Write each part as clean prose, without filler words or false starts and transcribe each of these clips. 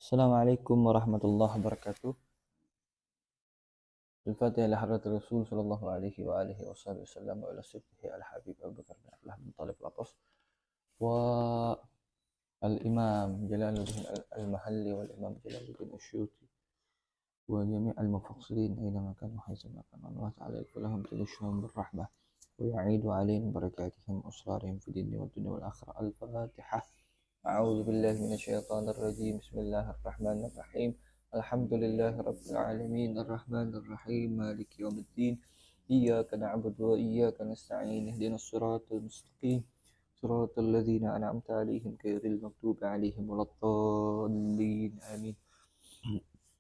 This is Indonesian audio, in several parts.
Assalamualaikum warahmatullahi wabarakatuh. Al-Fatihah ila hadratir Rasul sallallahu alaihi wa alihi wasallam wa ila sibtihi al-habib Abu Bakar bin Abdullah bin Talib al-Atas wa al-Imam Jalaluddin al-Mahalli wal Imam Jalaluddin al-Syuti wa jami' al-mufassirin aynama kanu haythu ma kanu Allah ta'ala yakfulahum tudushuhum birrahmah wa yu'idu alaihim barakatihim asrarihim fi dunya wa dunya wal akhirah. Al-Fatihah. A'udzu billahi minasyaitonir rajim. Bismillahirrahmanirrahim. Alhamdulillahi rabbil alamin arrahmanir rahim maliki yaumiddin. Iyyaka na'budu wa iyyaka nasta'in. Ihdinas siratal mustaqim. Siratal ladzina an'amta 'alaihim ghairil maghdubi 'alaihim waladdallin. Amin.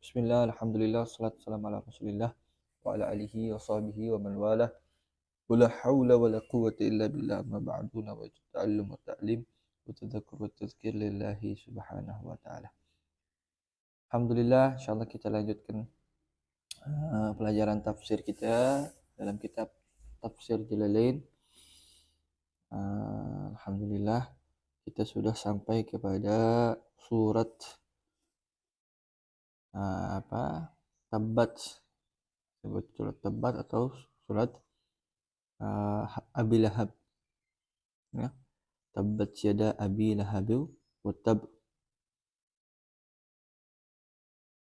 Bismillah, alhamdulillah, salatu wassalamu ala Rasulillah wa ala alihi wa sahbihi wa man walah. Wala haula wala quwwata illa billah, amma ba'du. Nawaitu ta'allum wa ta'lim wa tadhakkur wa tadhkir lillahi subhanahu wa ta'ala. Alhamdulillah, insyaallah kita lanjutkan pelajaran tafsir kita dalam kitab Tafsir Jalalain. Alhamdulillah kita sudah sampai kepada surat Tabbat. Sebut surat Tabbat atau surat Abi Lahab. Ya. Tabbat yada Abi Lahab wa tab.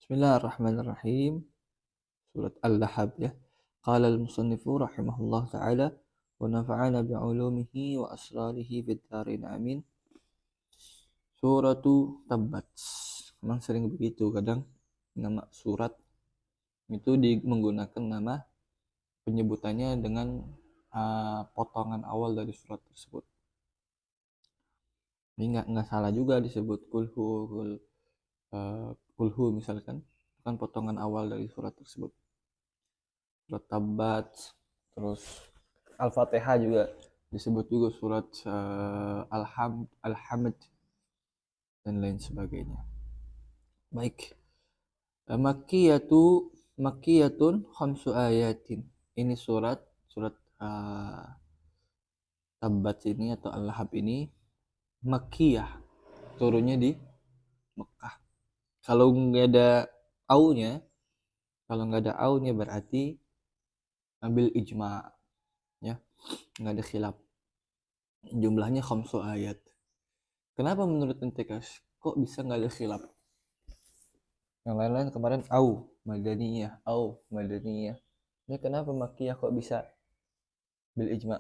Bismillahirrahmanirrahim. Surat Al-Lahab ya. Qala al-musannifu rahimahullah ta'ala wa nafa'ana bi'ulumihi wa asrarihi fid dharin amin. Suratu Tabbat. Memang sering begitu, kadang nama surat itu menggunakan nama penyebutannya dengan potongan awal dari surat tersebut. Ini nggak salah juga disebut kulhu misalkan, kan potongan awal dari surat tersebut. Surat Tabbat, terus Al-Fatihah juga disebut juga surat Al-Hamd dan lain sebagainya. Baik. Makkiyatun khamsu ayatin. Ini surat Tabbat ini atau Al-Lahab ini Makkiyah, turunnya di Mekah. Kalau nggak ada aunya berarti ambil ijma, ya, nggak ada khilaf. Jumlahnya khamsu ayat. Kenapa menurut ente kok bisa nggak ada khilaf? Yang lain-lain kemarin madaniyah. Ini kenapa Makkiyah kok bisa bil ijma?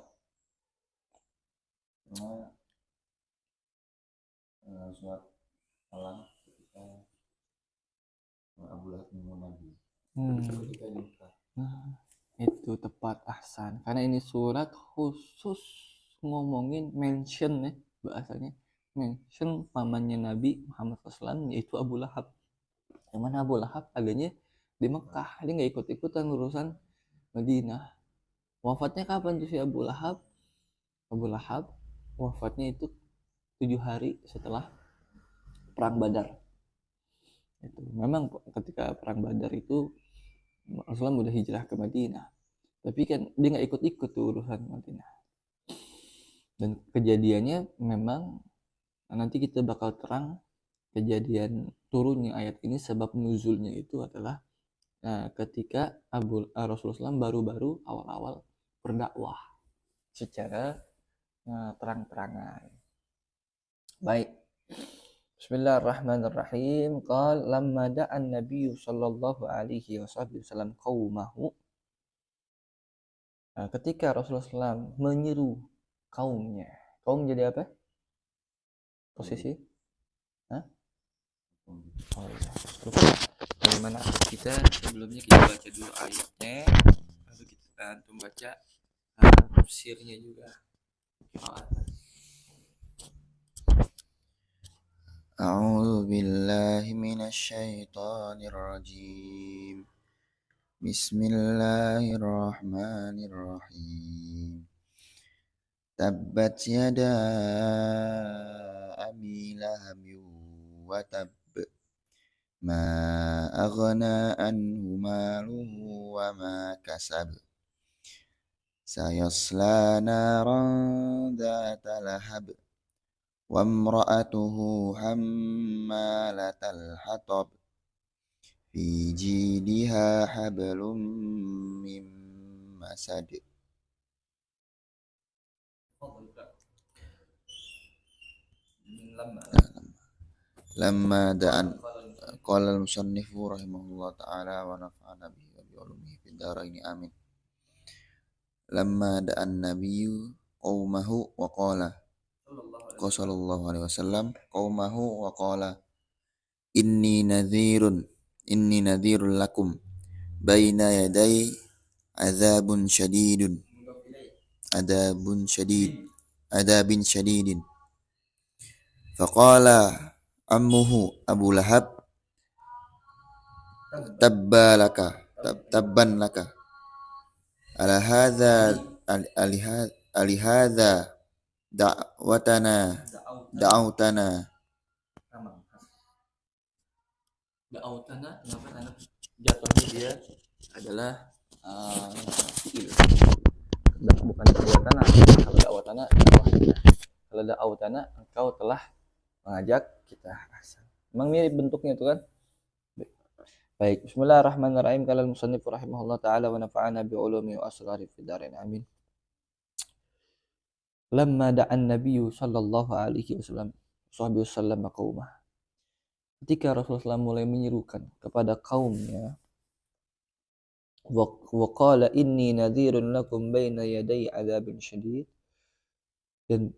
Surat Allah ketika Abu Lahab membunuh Nabi. Ketika di Mekah. Itu tepat, ahsan. Karena ini surat khusus ngomongin mention ya, bahasanya mention pamannya Nabi Muhammad SAW, yaitu Abu Lahab. Yang mana Abu Lahab adanya di Mekah, dia nggak ikut-ikutan urusan Madinah. Wafatnya kapan tuh si Abu Lahab? Abu Lahab wafatnya itu 7 hari setelah perang Badar. Itu memang ketika perang Badar itu Rasulullah udah hijrah ke Madinah, tapi kan dia nggak ikut-ikut tuh urusan Madinah. Dan kejadiannya memang nanti kita bakal terang kejadian turunnya ayat ini, sebab nuzulnya itu adalah ketika Rasulullah SAW baru-baru awal-awal berdakwah secara terang-terangan. Baik. Bismillahirrahmanirrahim. Qal lamma da'an nabiyyu sallallahu alaihi wasallam qaumahu. Ketika Rasulullah SAW menyeru kaumnya. Kaum jadi apa? Posisi? Hah? Oh iya. Terus bagaimana kita sebelumnya kita baca dulu ayatnya, lalu kita antum baca tafsirnya juga. A'udzu billahi minasy syaithanir rajim. Bismillahirrahmanirrahim. Tabbat yada Abi Lahab wa tab. Ma aghna anhu maluhu wa ma kasab. Sayasla naran dhata lahab. وامرأته حمالة الحطب في جيدها حبل من مسد. لما دعا قال المصنف رحمه الله تعالى ونفعنا به وبعلومه في الدارين آمين. لما دعا النبي قومه وقال صلى الله عليه وسلم قومه وقال إني نذير لكم بين يدي عذاب شديد. فقال عمه أبو لهب تبا لك ألهذا دعوتنا kenapa? Jatuhnya dia adalah fiil, bukan da'watana. Kalau da'watana, kalau da'watana engkau telah mengajak kita. Memang mirip bentuknya itu kan. Baik, bismillahirrahmanirrahim. Qala al-musannif rahimahullah ta'ala wa nafa'ana bi ulumi wa asrari fid dharain amin. Lamma da'an nabiyyu sallallahu alaihi wasallam qaumah. Ketika Rasulullah mulai menyerukan kepada kaumnya, wa qala inni nadhirun lakum baina yaday adzabin syadid, dan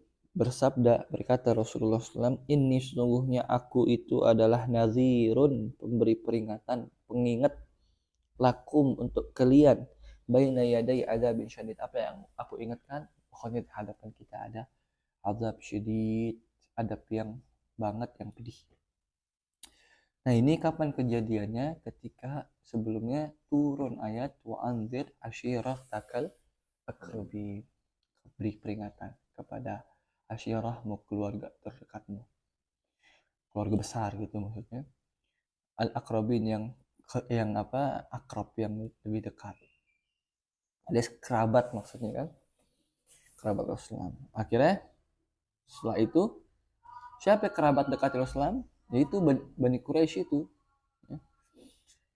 berkata Rasulullah SAW, ini sesungguhnya aku itu adalah nadhirun, pemberi peringatan, pengingat, lakum untuk kalian, baina yaday adzabin syadid. Apa yang aku ingatkan? Pokoknya di hadapan kita ada azab syadid, adab yang banget, yang pedih. Nah, ini kapan kejadiannya? Ketika sebelumnya turun ayat wa anzir ashiratakal aqrabin, beri peringatan kepada asyirahmu, keluarga terdekatmu, keluarga besar gitu maksudnya. Al-aqrabin yang akrab, yang lebih dekat, alias kerabat maksudnya kan, kerabat Rasulullah. Akhirnya setelah itu siapa kerabat dekat Rasulullah? Yaitu Bani Quraisy itu.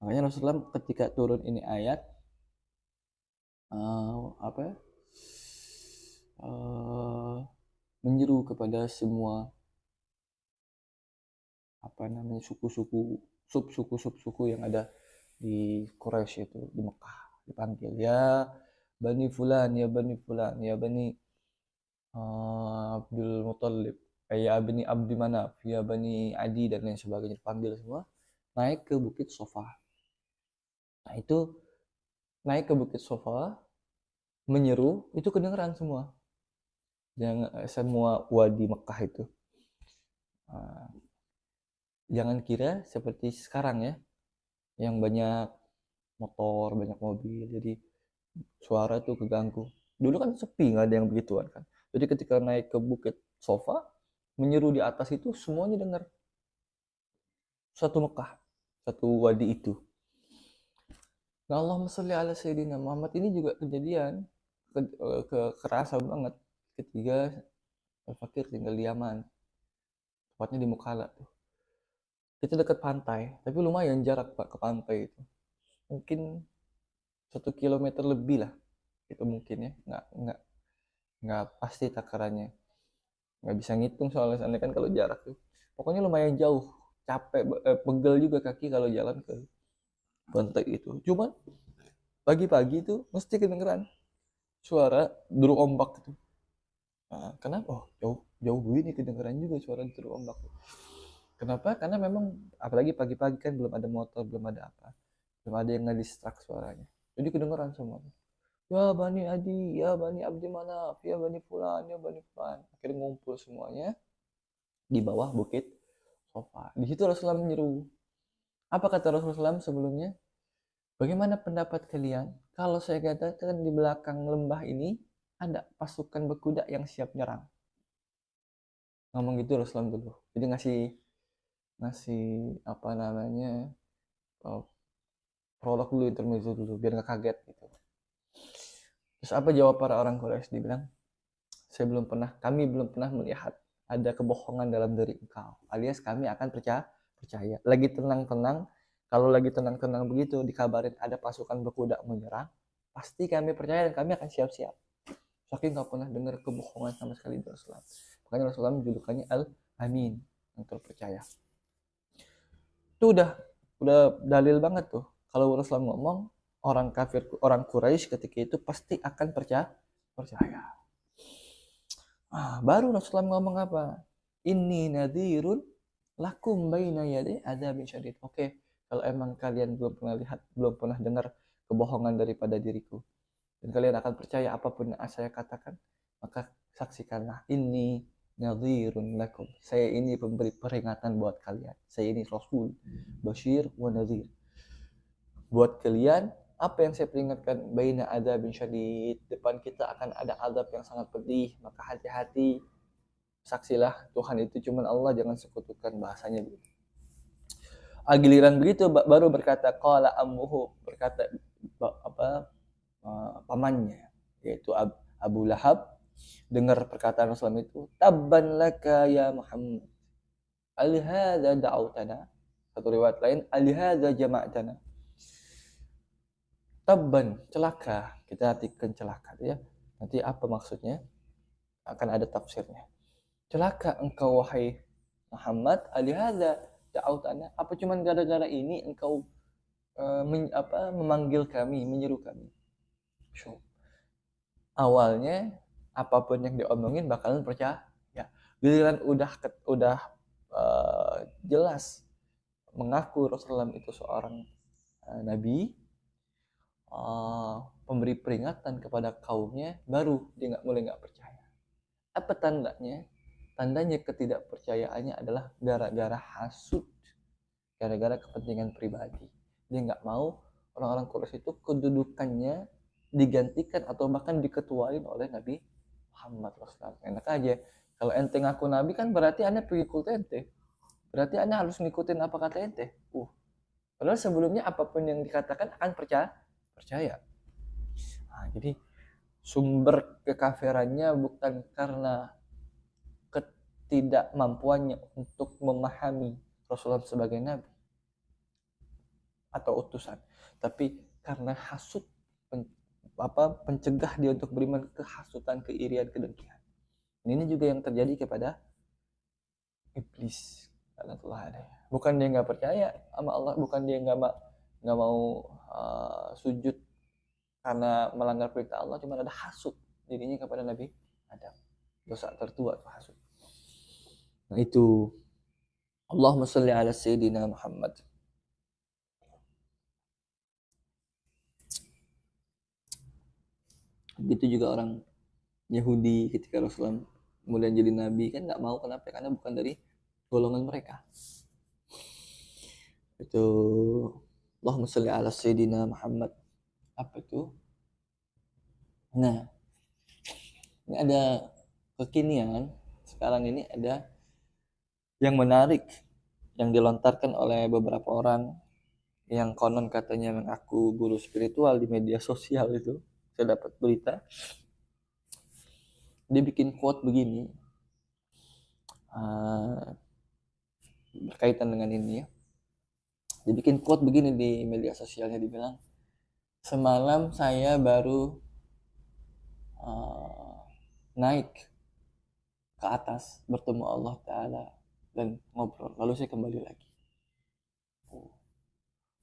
Makanya Rasulullah ketika turun ini ayat menyeru kepada semua suku-suku yang ada di Quraisy itu, di Mekah, dipanggil ya Bani Fulan, ya Bani Fulan, ya Bani Abdul Muttalib, ya Bani Abdi Manaf, ya Bani Adi, dan lain sebagainya, dipanggil semua naik ke Bukit Sofa. Nah, itu naik ke Bukit Sofa menyeru, itu kedengeran semua, semua wadi Mekah itu. Jangan kira seperti sekarang ya, yang banyak motor, banyak mobil, jadi suara itu keganggu. Dulu kan sepi, nggak ada yang begituan kan. Jadi ketika naik ke Bukit Sofa, menyeru di atas itu, semuanya dengar. Satu Mekah, satu wadi itu. Nah, Allahumma sholli ala Sayyidina Muhammad ini juga kejadian kerasa banget ketika Al-Fakir tinggal di Yaman, tepatnya di Mukalla tuh. Itu dekat pantai, tapi lumayan jarak Pak ke pantai itu. Mungkin 1 kilometer lebih lah, itu mungkin ya, nggak pasti takarannya, nggak bisa ngitung soalnya sana kan kalau jarak tuh. Pokoknya lumayan jauh, capek, pegel juga kaki kalau jalan ke pantai itu. Cuman pagi-pagi itu mesti kedengeran suara deru ombak itu. Nah, kenapa? Jauh begini kedengeran juga suara deru ombak. Kenapa? Karena memang apalagi pagi-pagi kan belum ada motor, belum ada apa, belum ada yang ngedistract suaranya. Jadi kedengeran semuanya. Ya Bani Adi, ya Bani Abdi Manaf, ya Bani Fulan, ya Bani Fulan. Akhirnya ngumpul semuanya di bawah Bukit Sofa. Di situ Rasulullah menyeru. Apa kata Rasulullah sebelumnya? Bagaimana pendapat kalian kalau saya katakan di belakang lembah ini ada pasukan berkuda yang siap nyerang? Ngomong gitu Rasulullah dulu. Jadi ngasih prolog dulu, intermezzo dulu, biar nggak kaget gitu. Terus apa jawab para orang Quraisy? Dibilang, kami belum pernah melihat ada kebohongan dalam diri engkau, alias kami akan percaya. Lagi tenang-tenang, kalau lagi tenang-tenang begitu dikabarin ada pasukan berkuda menyerang, pasti kami percaya dan kami akan siap-siap. Saking nggak pernah dengar kebohongan sama sekali dari Rasulullah. Makanya Rasulullah menjulukannya Al-Amin, yang terpercaya. Itu udah dalil banget tuh. Kalau Rasulullah ngomong, orang kafir, orang Quraisy ketika itu pasti akan percaya. Baru Rasulullah ngomong apa? Inni nadhirun lakum baina yaday adzabin syadid. Oke, kalau emang kalian belum pernah lihat, belum pernah dengar kebohongan daripada diriku, dan kalian akan percaya apapun yang saya katakan, maka saksikanlah, ini nadhirun lakum, saya ini pemberi peringatan buat kalian, saya ini Rasul Bashir wa Nadhir buat kalian. Apa yang saya peringatkan? Baina adzabin syadid, depan kita akan ada azab yang sangat pedih, maka hati-hati, saksilah Tuhan itu cuma Allah, jangan sekutukan, bahasanya begitu. Giliran begitu baru berkata qala ammuhu, berkata pamannya yaitu Abu Lahab dengar perkataan Rasulullah itu, tabban laka ya Muhammad, alihadza da'autana. Satu riwayat lain, alihadza jama'tana. Tabban, celaka, kita artikan celaka ya. Nanti apa maksudnya akan ada tafsirnya. Celaka engkau wahai Muhammad, alihadza da'autana, apa cuman gara-gara ini engkau memanggil kami, menyeru kami. Awalnya apapun yang diomongin bakalan percaya. Giliran udah jelas mengaku Rasulullah itu seorang nabi, pemberi peringatan kepada kaumnya, baru dia mulai nggak percaya. Apa tandanya? Tandanya ketidakpercayaannya adalah gara-gara hasud, gara-gara kepentingan pribadi. Dia nggak mau orang-orang Quraisy itu kedudukannya digantikan atau bahkan diketuain oleh Nabi Muhammad SAW. Enak aja, kalau ente ngaku nabi kan berarti anda pengikut ente, berarti anda harus ngikutin apa kata ente. Padahal sebelumnya apapun yang dikatakan akan percaya. Jadi sumber kekafirannya bukan karena ketidakmampuannya untuk memahami Rasulullah sebagai nabi atau utusan, tapi karena hasud, pencegah dia untuk beriman, kehasutan, keirian, kedengkian. Ini juga yang terjadi kepada iblis. Bukan dia nggak percaya sama Allah, bukan dia nggak mau sujud karena melanggar perintah Allah, cuma ada hasud dirinya kepada Nabi Adam. Dosa tertua itu hasud. Nah itu, Allahumma sholli ala Sayyidina Muhammad. Begitu juga orang Yahudi ketika Rasulullah mulai jadi nabi kan nggak mau. Kenapa? Karena bukan dari golongan mereka. Itu Allahumma sholli ala Sayyidina Muhammad. Apa itu? Nah, ini ada kekinian sekarang ini, ada yang menarik yang dilontarkan oleh beberapa orang yang konon katanya mengaku guru spiritual di media sosial. Itu saya dapat berita, dia bikin quote begini berkaitan dengan ini ya. Dia bikin quote begini di media sosialnya, dibilang, semalam saya baru naik ke atas bertemu Allah Ta'ala dan ngobrol, lalu saya kembali lagi.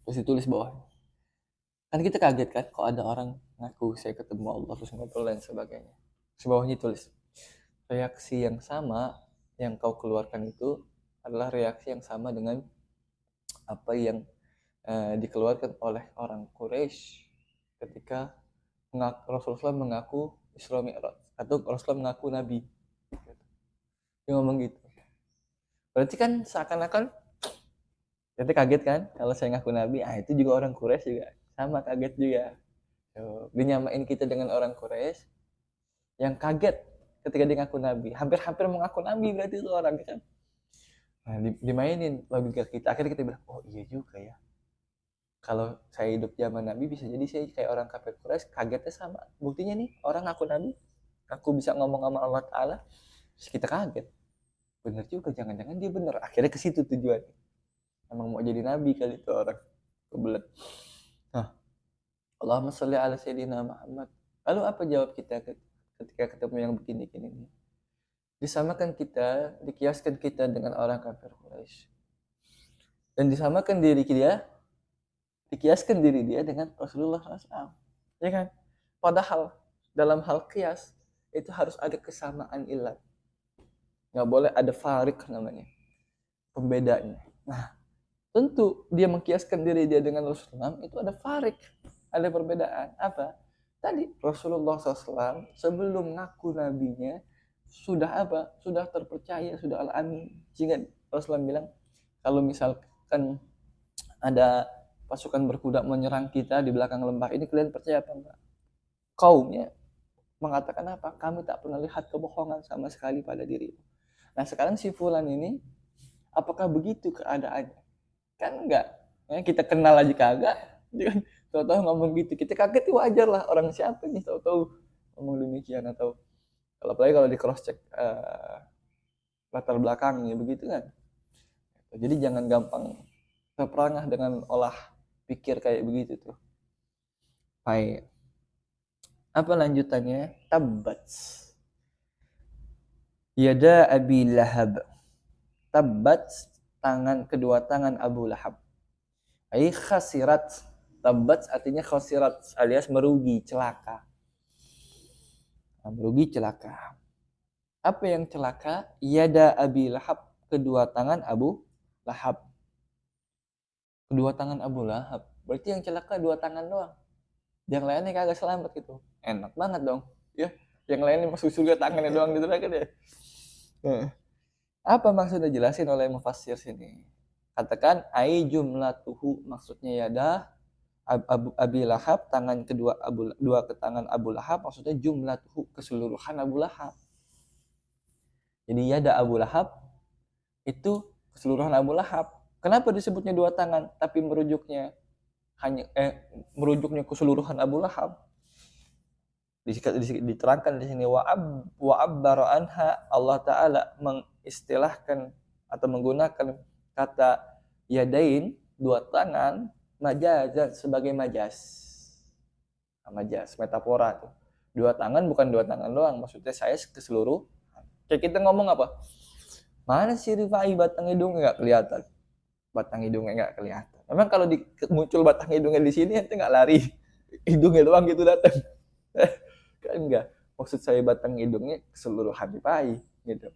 Terus ditulis bawahnya, kan kita kaget kan kok ada orang ngaku saya ketemu Allah terus ngobrol dan sebagainya. Sebawahnya tulis, reaksi yang sama yang kau keluarkan itu adalah reaksi yang sama dengan apa yang dikeluarkan oleh orang Quraisy ketika Rasulullah mengaku Isra Mi'raj atau Rasulullah mengaku Nabi. Dia ngomong gitu. Berarti kan seakan-akan kita kaget kan kalau saya ngaku Nabi. Itu juga orang Quraisy juga sama kaget juga. Dinyamain kita dengan orang Quraisy yang kaget ketika dia ngaku Nabi. Hampir-hampir mengaku Nabi berarti itu orang kan. Nah, dimainin logika kita. Akhirnya kita bilang, oh iya juga ya. Kalau saya hidup zaman Nabi bisa jadi saya kayak orang kafir Quraisy, kagetnya sama. Buktinya nih, orang ngaku Nabi, aku bisa ngomong sama Allah Ta'ala, terus kita kaget. bener juga, jangan-jangan dia bener. Akhirnya ke situ tujuan. Emang mau jadi nabi kali itu orang kebelet. Nah, Allahumma sholli ala sayyidina Muhammad. Lalu apa jawab kita ketika ketemu yang begini-gini nih? Disamakan kita, dikiaskan kita dengan orang kafir Quraisy. Dan disamakan dikiaskan diri dia dengan Rasulullah SAW. Ya kan? Padahal dalam hal kias itu harus ada kesamaan ilat. Nggak boleh ada farik namanya, pembedanya. Nah, tentu dia mengkiaskan diri dia dengan Rasulullah itu ada farik, ada perbedaan. Apa? Tadi Rasulullah SAW sebelum ngaku nabinya sudah apa? Sudah terpercaya, sudah al-amin. Sehingga Rasulullah bilang, kalau misalkan ada pasukan berkuda menyerang kita di belakang lembah ini, kalian percaya apa enggak? Kaumnya mengatakan apa? Kami tak pernah lihat kebohongan sama sekali pada diri. Nah sekarang si Fulan ini, apakah begitu keadaannya? Kan enggak. Ya, kita kenal aja kagak. Jangan tahu-tahu ngomong gitu. Kita kaget, wajar lah. Orang siapa nih tahu-tahu ngomong demikian. Atau kalau apalagi kalau di cross check latar belakangnya begitu kan. Jadi jangan gampang terperangah dengan olah pikir kayak begitu tuh. Baik. Apa lanjutannya? Tabbat yada Abi Lahab. Tabbat, kedua tangan Abu Lahab. Ai khasirat. Tabbat artinya khasirat alias merugi, celaka. Merugi, celaka. Apa yang celaka? Yada Abi Lahab, kedua tangan Abu Lahab. Kedua tangan Abu Lahab. Berarti yang celaka dua tangan doang. Yang lainnya kagak selamat gitu. Enak banget dong. Ya, yang lainnya masuk surga tangannya doang gitu kan ya. Apa maksudnya, jelasin oleh mufassir sini. Katakan ai jumlatuhu, maksudnya yada Abi Lahab, tangan kedua dua ke tangan Abu Lahab, maksudnya jumlatuhu, keseluruhan Abu Lahab. Jadi yada Abu Lahab itu keseluruhan Abu Lahab. Kenapa disebutnya dua tangan tapi merujuknya keseluruhan Abu Lahab? Diterangkan di sini wa abbara anha, Allah Ta'ala mengistilahkan atau menggunakan kata yadain, dua tangan, majazan, sebagai majas, metafora tuh. Dua tangan bukan dua tangan doang, maksudnya saya keseluruhan. Kayak kita ngomong apa? Mana si Rifai batang hidungnya nggak kelihatan? Batang hidungnya nggak kelihatan. Memang kalau muncul batang hidungnya di sini, ente nggak lari, hidungnya doang gitu datang. Kan enggak, maksud saya batang hidungnya keseluruhan Rifai gitu.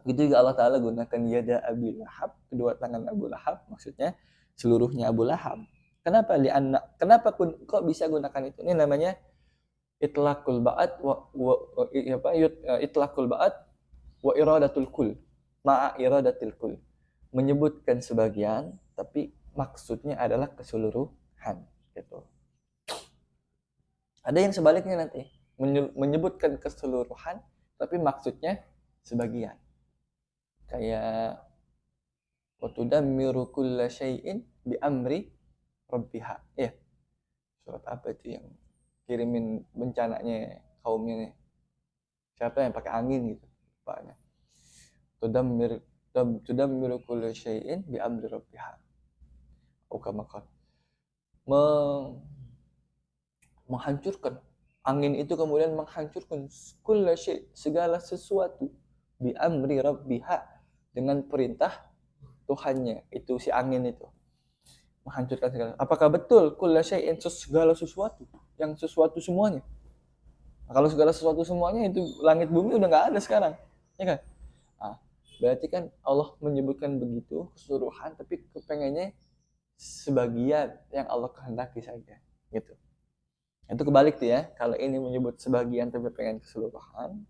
Gitu juga Allah Ta'ala gunakan yada Abi Lahab, kedua tangan Abu Lahab, maksudnya seluruhnya Abu Lahab. Kenapa kok bisa gunakan itu? Ini namanya itlaqul ba'at itlaqul ba'at wa iradatul kull ma'a iradatil kull. Menyebutkan sebagian tapi maksudnya adalah keseluruhan gitu. Ada yang sebaliknya nanti, menyebutkan keseluruhan tapi maksudnya sebagian. Kayak wa tudammiru kulla syai'in bi amri rabbiha. Ya. Surat apa itu yang kirimin bencananya kaumnya nih? Siapa yang pakai angin gitu? Bapaknya. Tudammiru kulla syai'in bi amri rabbiha. Ukamakan. Menghancurkan. Angin itu kemudian menghancurkan kulla syai', segala sesuatu, bi amri rabbiha, dengan perintah Tuhannya, itu si angin itu menghancurkan segala. Apakah betul kulla syai'in, segala sesuatu, yang sesuatu semuanya? Nah, kalau segala sesuatu semuanya itu langit bumi udah nggak ada sekarang, ya kan? Nah, berarti kan Allah menyebutkan begitu keseluruhan, tapi kepengennya sebagian yang Allah kehendaki saja, gitu. Itu kebalik tuh ya. Kalau ini menyebut sebagian tapi pengen keseluruhan,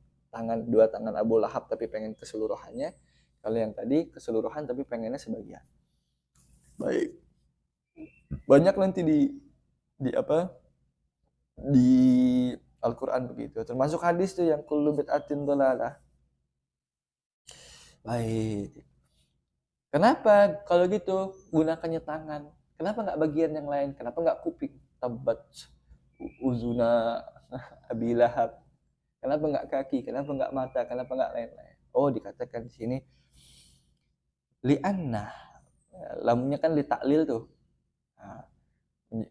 dua tangan Abu Lahab tapi pengen keseluruhannya. Kalau yang tadi keseluruhan tapi pengennya sebagian. Baik. Banyak nanti di Al-Quran begitu. Termasuk hadis tuh yang kullu bid'atin dhalalah. Baik. Kenapa kalau gitu gunakannya tangan? Kenapa nggak bagian yang lain? Kenapa nggak kuping? Tabbat uzuna Abi Lahab. Kenapa nggak kaki? Kenapa nggak mata? Kenapa nggak lain-lain? Oh, dikatakan di sini li'anna, lamnya kan li taklil tuh. Nah,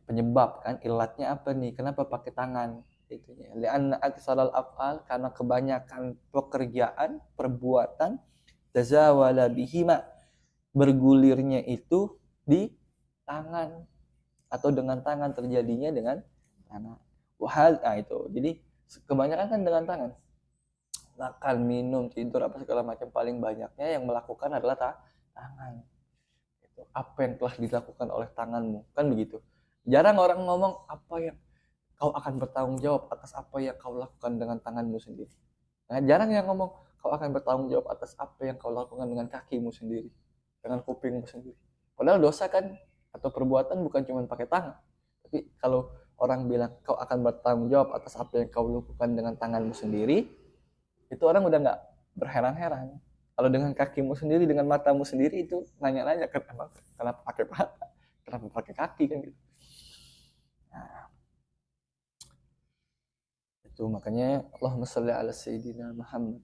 penyebab kan, ilatnya apa nih? Kenapa pakai tangan? Itunya. Li'anna aksaral af'al, karena kebanyakan pekerjaan, perbuatan, tazawala bihima, bergulirnya itu di tangan atau dengan tangan, terjadinya dengan tangan. Wahal, nah itu. Jadi kebanyakan kan dengan tangan. Makan, minum, tidur, apa segala macam, paling banyaknya yang melakukan adalah tangan. Itu apa yang telah dilakukan oleh tanganmu, kan begitu. Jarang orang ngomong apa yang kau akan bertanggung jawab atas apa yang kau lakukan dengan tanganmu sendiri. Nah, jarang yang ngomong kau akan bertanggung jawab atas apa yang kau lakukan dengan kakimu sendiri, dengan kupingmu sendiri. Padahal dosa kan atau perbuatan bukan cuma pakai tangan. Tapi kalau orang bilang kau akan bertanggung jawab atas apa yang kau lakukan dengan tanganmu sendiri, itu orang udah nggak berheran-heran. Kalau dengan kakimu sendiri, dengan matamu sendiri, itu nanya-nanya kenapa pakai mata, kenapa pakai kaki kan gitu. Nah, itu makanya Allahumma sholli ala sayyidina Muhammad.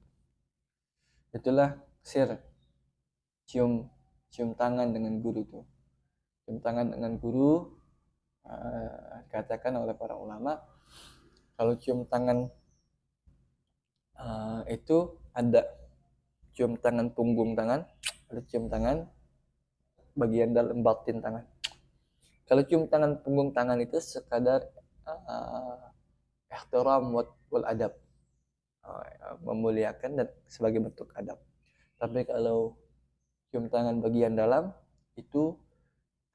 Itulah sir cium tangan dengan guru tuh. Cium tangan dengan guru, dikatakan oleh para ulama, kalau cium tangan itu ada cium tangan punggung tangan, ada cium tangan bagian dalam batin tangan. Kalau cium tangan punggung tangan itu sekadar ihtiram wal adab, memuliakan dan sebagai bentuk adab. Tapi kalau cium tangan bagian dalam itu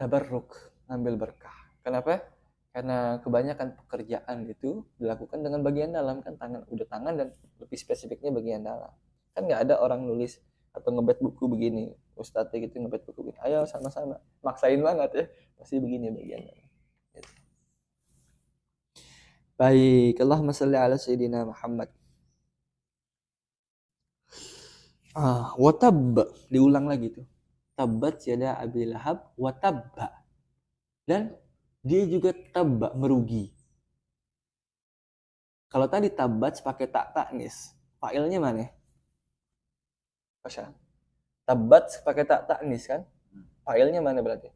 tabarruk, ngambil berkah. Kenapa? Karena kebanyakan pekerjaan itu dilakukan dengan bagian dalam, kan tangan, udah tangan, dan lebih spesifiknya bagian dalam. Kan nggak ada orang nulis atau ngebet buku begini, ustadznya gitu ngebet buku begini, ayo sama-sama, maksain banget ya, pasti begini bagian dalam. Gitu. Baik, Allahumma sholli ala sayyidina Muhammad. Watab, diulang lagi tuh. Tabbat yada Abi Lahab watabba. Dan dia juga tabba, merugi. Kalau tadi tabbat pakai tak taknis, failnya mana? Pasha. Tabbat pakai tak taknis kan? Failnya mana berarti?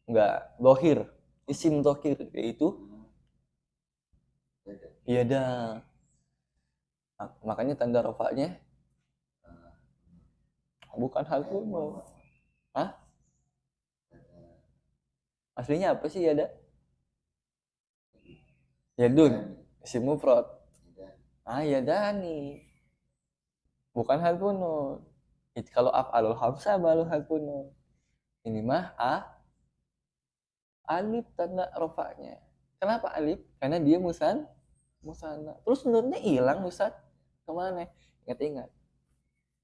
Enggak, dohir. Isim dohir, yaitu yada. Nah, makanya tanda rofaknya bukan hal kuno. Hah? Aslinya apa sih yada? Yadun. Isim mufrad. Yadani. Bukan hal kuno. Kalau af'alul khamsah baru hal kuno. Ini mah alif tanda rofaknya. Kenapa alif? Karena dia musanna. Terus nunnya hilang, Ustaz. Kemana? Ingat-ingat.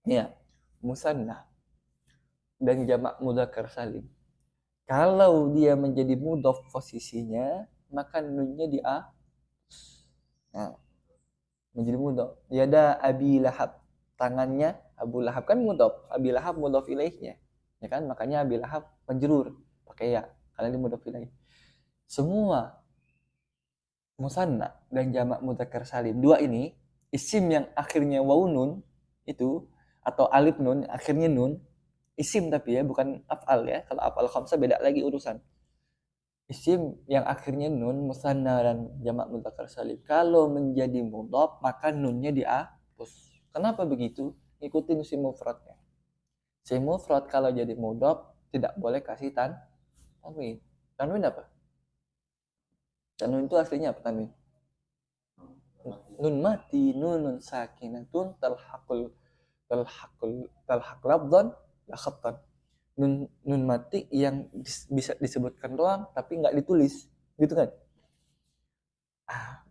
Ya, musanna dan jamak mudzakkar salim. Kalau dia menjadi mudhof posisinya, maka nunnya di a. Nah, menjadi mudhof. Yada Abi Lahab. Tangannya Abu Lahab kan mudhof. Abi Lahab mudhof ilaihnya. Ya kan? Makanya Abi Lahab majrur pakai ya, karena dia mudhof ilaih. Semua musanna dan jamak mudzakkar salim, dua ini, isim yang akhirnya waw nun itu, atau alif nun akhirnya nun, isim tapi ya, bukan af'al ya. Kalau af'al khamsah beda lagi urusan. Isim yang akhirnya nun, musanna dan jamak mudzakkar salim, kalau menjadi mudhof maka nunnya dihapus. Kenapa begitu? Ikutin isim mufradnya. Isim mufrad kalau jadi mudhof tidak boleh kasih tanwin. Tanwin apa? Tanwin itu aslinya apa tanwin? Nun mati, nunun sakinatun talhaq lafdhan la khattan. Nun mati yang bisa disebutkan doang tapi nggak ditulis, gitu kan?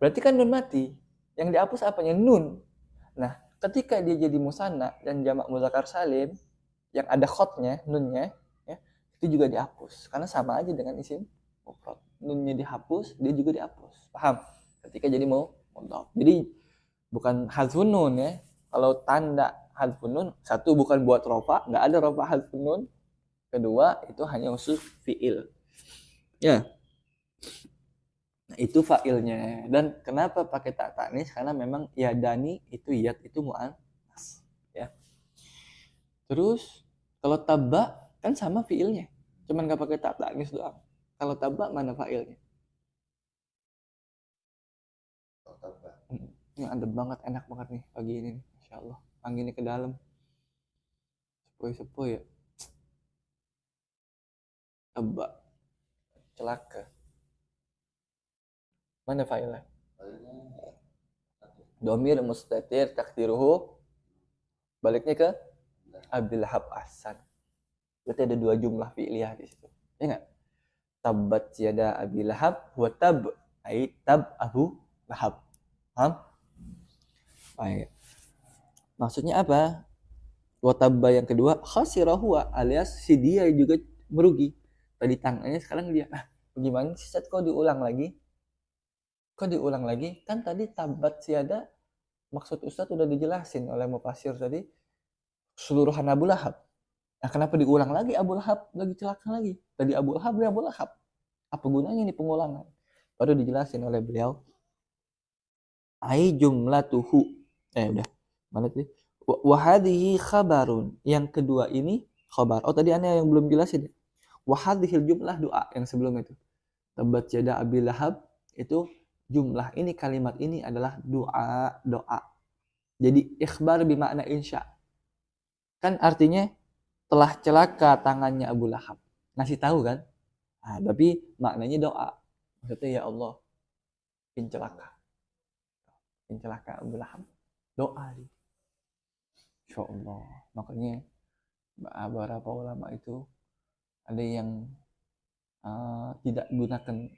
Berarti kan nun mati, yang dihapus apanya? Nun. Nah, ketika dia jadi musanna dan jamak mudzakkar salim yang ada khotnya, nunnya ya, itu juga dihapus karena sama aja dengan isim mufrad. Nunnya dihapus, dia juga dihapus. Paham? Ketika jadi mudhof. Jadi bukan hadzfun nun ya. Kalau tanda hadzfun nun, satu bukan buat rofa, nggak ada rofa hadzfun nun. Kedua, itu hanya usul fiil. Ya. Nah, itu fa'ilnya. Dan kenapa pakai tak tanis? Karena memang yadani itu yad itu muannas, ya. Terus kalau tabba kan sama fiilnya, cuman nggak pakai tak tanis doang. Kalau tabba mana fa'ilnya? Ini adem banget, enak banget nih pagi ini nih, Masya Allah. Anginnya ke dalam, sepoi-sepoi ya. Tabba, celaka. Mana fa'ilnya? Domir mustatir takdiruhu, baliknya ke Abil Lahab Ahsan. Berarti ada dua jumlah fi'liyah di situ. Ya enggak? Tabbat yada Abi Lahab wa tab, ai tab Abu Lahab. Paham? Baik. Maksudnya apa? Wa tabba yang kedua khasira huwa, alias si dia juga merugi. Tadi tangannya sekarang dia. Bagaimana sih Ustaz, kok diulang lagi? Kok diulang lagi? Kan tadi tabbat siada maksud Ustaz udah dijelasin oleh Mufasir tadi seluruhan Abu Lahab. Nah, kenapa diulang lagi Abu Lahab lagi celaka lagi? Tadi Abu Lahab, dia Abu Lahab. Apa gunanya ini pengulangan? Baru dijelasin oleh beliau. Ai jumlatuhu. Udah. Mana tadi? Wa hadhihi khabarun. Yang kedua ini khabar. Oh, tadi aneh yang belum jelasin. Wa hadhil jumlah doa yang sebelum itu. Tabat yada Abi Lahab itu jumlah ini, kalimat ini adalah doa. Jadi ikhbar bermakna insya. Kan artinya telah celaka tangannya Abu Lahab. Ngasih tahu kan? Nah, tapi maknanya doa. Maksudnya ya Allah, celaka Abu Lahab. Doa. Insya Allah. Makanya beberapa ulama itu ada yang tidak gunakan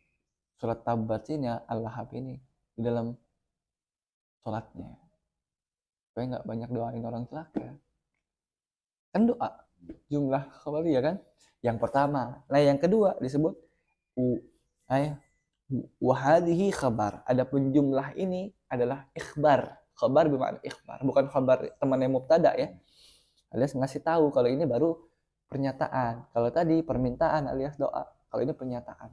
surat tabat ini, Al-Lahab ini di dalam sholatnya. Supaya nggak banyak doain orang celaka. Kan doa. Jumlah kembali ya kan? Yang pertama. Nah yang kedua disebut wahadihi khabar. Adapun jumlah ini adalah ikhbar. Khabar bermakna ikhbar, bukan khabar teman yang mubtada ya. Alias ngasih tahu, kalau ini baru pernyataan. Kalau tadi permintaan alias doa. Kalau ini pernyataan.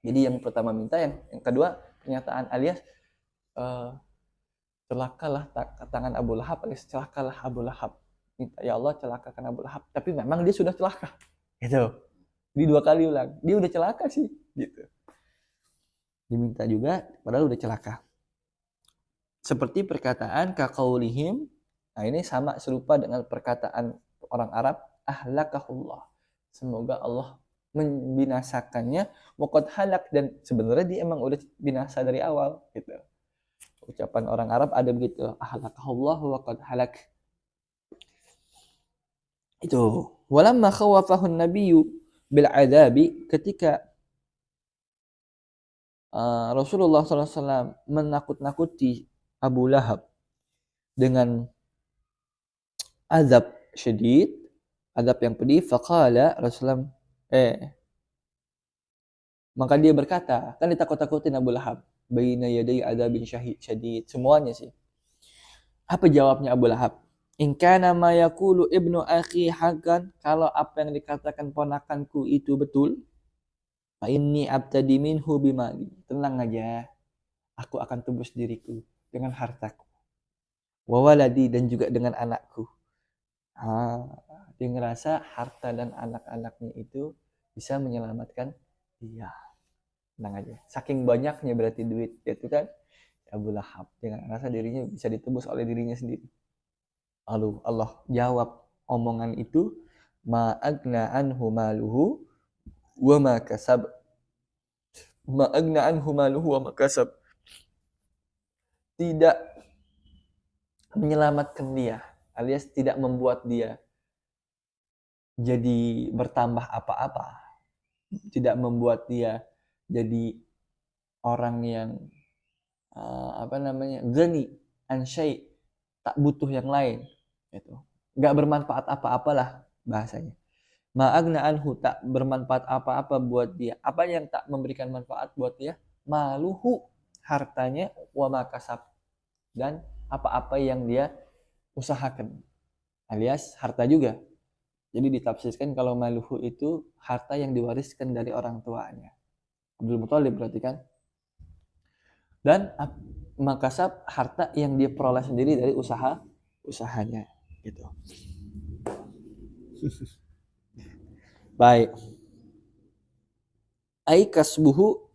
Jadi yang pertama minta, yang kedua pernyataan alias celakalah tangan Abu Lahab, alias celakalah Abu Lahab. Minta ya Allah celakakan Abu Lahab. Tapi memang dia sudah celaka. Gitu. Di dua kali ulang. Dia udah celaka sih. Gitu. Diminta juga padahal udah celaka. Seperti perkataan kaqaulihim. Nah ini sama serupa dengan perkataan orang Arab, ahlakahullah. Semoga Allah membinasakannya. Waqad halak, dan sebenarnya dia emang udah binasa dari awal gitu. Ucapan orang Arab ada begitu, ahlakahullah waqad halak. Itu. Walamma khawafahun nabiyyu bil adabi, ketika Rasulullah SAW menakut-nakuti Abu Lahab dengan azab syedid, azab yang pedih, faqala Rasulullah maka dia berkata, kan ditakut-takutin Abu Lahab, baina yaday adzabin syadid, semuanya sih. Apa jawabnya Abu Lahab? In kana ma yaqulu ibnu akhi haqqan, kalau apa yang dikatakan ponakanku itu betul, fa inni abtadi minhu bimali, tenang aja, aku akan tebus diriku dengan hartaku. Wa waladi, dan juga dengan anakku. Dia ngerasa harta dan anak-anaknya itu bisa menyelamatkan dia. Tenang aja. Saking banyaknya berarti duit itu kan Abu Lahab. Dia ngerasa dirinya bisa ditebus oleh dirinya sendiri. Lalu Allah jawab omongan itu, ma agna anhu maluhu wa ma kasab. Ma agna anhu maluhu wa ma kasab. Tidak menyelamatkan dia, alias tidak membuat dia jadi bertambah apa-apa, tidak membuat dia jadi orang yang gani an syai', tak butuh yang lain, gitu. Nggak bermanfaat apa-apalah bahasanya. Ma'agna anhu, tak bermanfaat apa-apa buat dia. Apa yang tak memberikan manfaat buat dia? Maluhu, hartanya, wa makasab, dan apa-apa yang dia usahakan, alias harta juga. Jadi ditafsirkan kalau maluhu itu harta yang diwariskan dari orang tuanya. Abdul Muthalib berarti kan. dan makasab harta yang dia peroleh sendiri dari usahanya gitu. Baik. Ai kasbuhu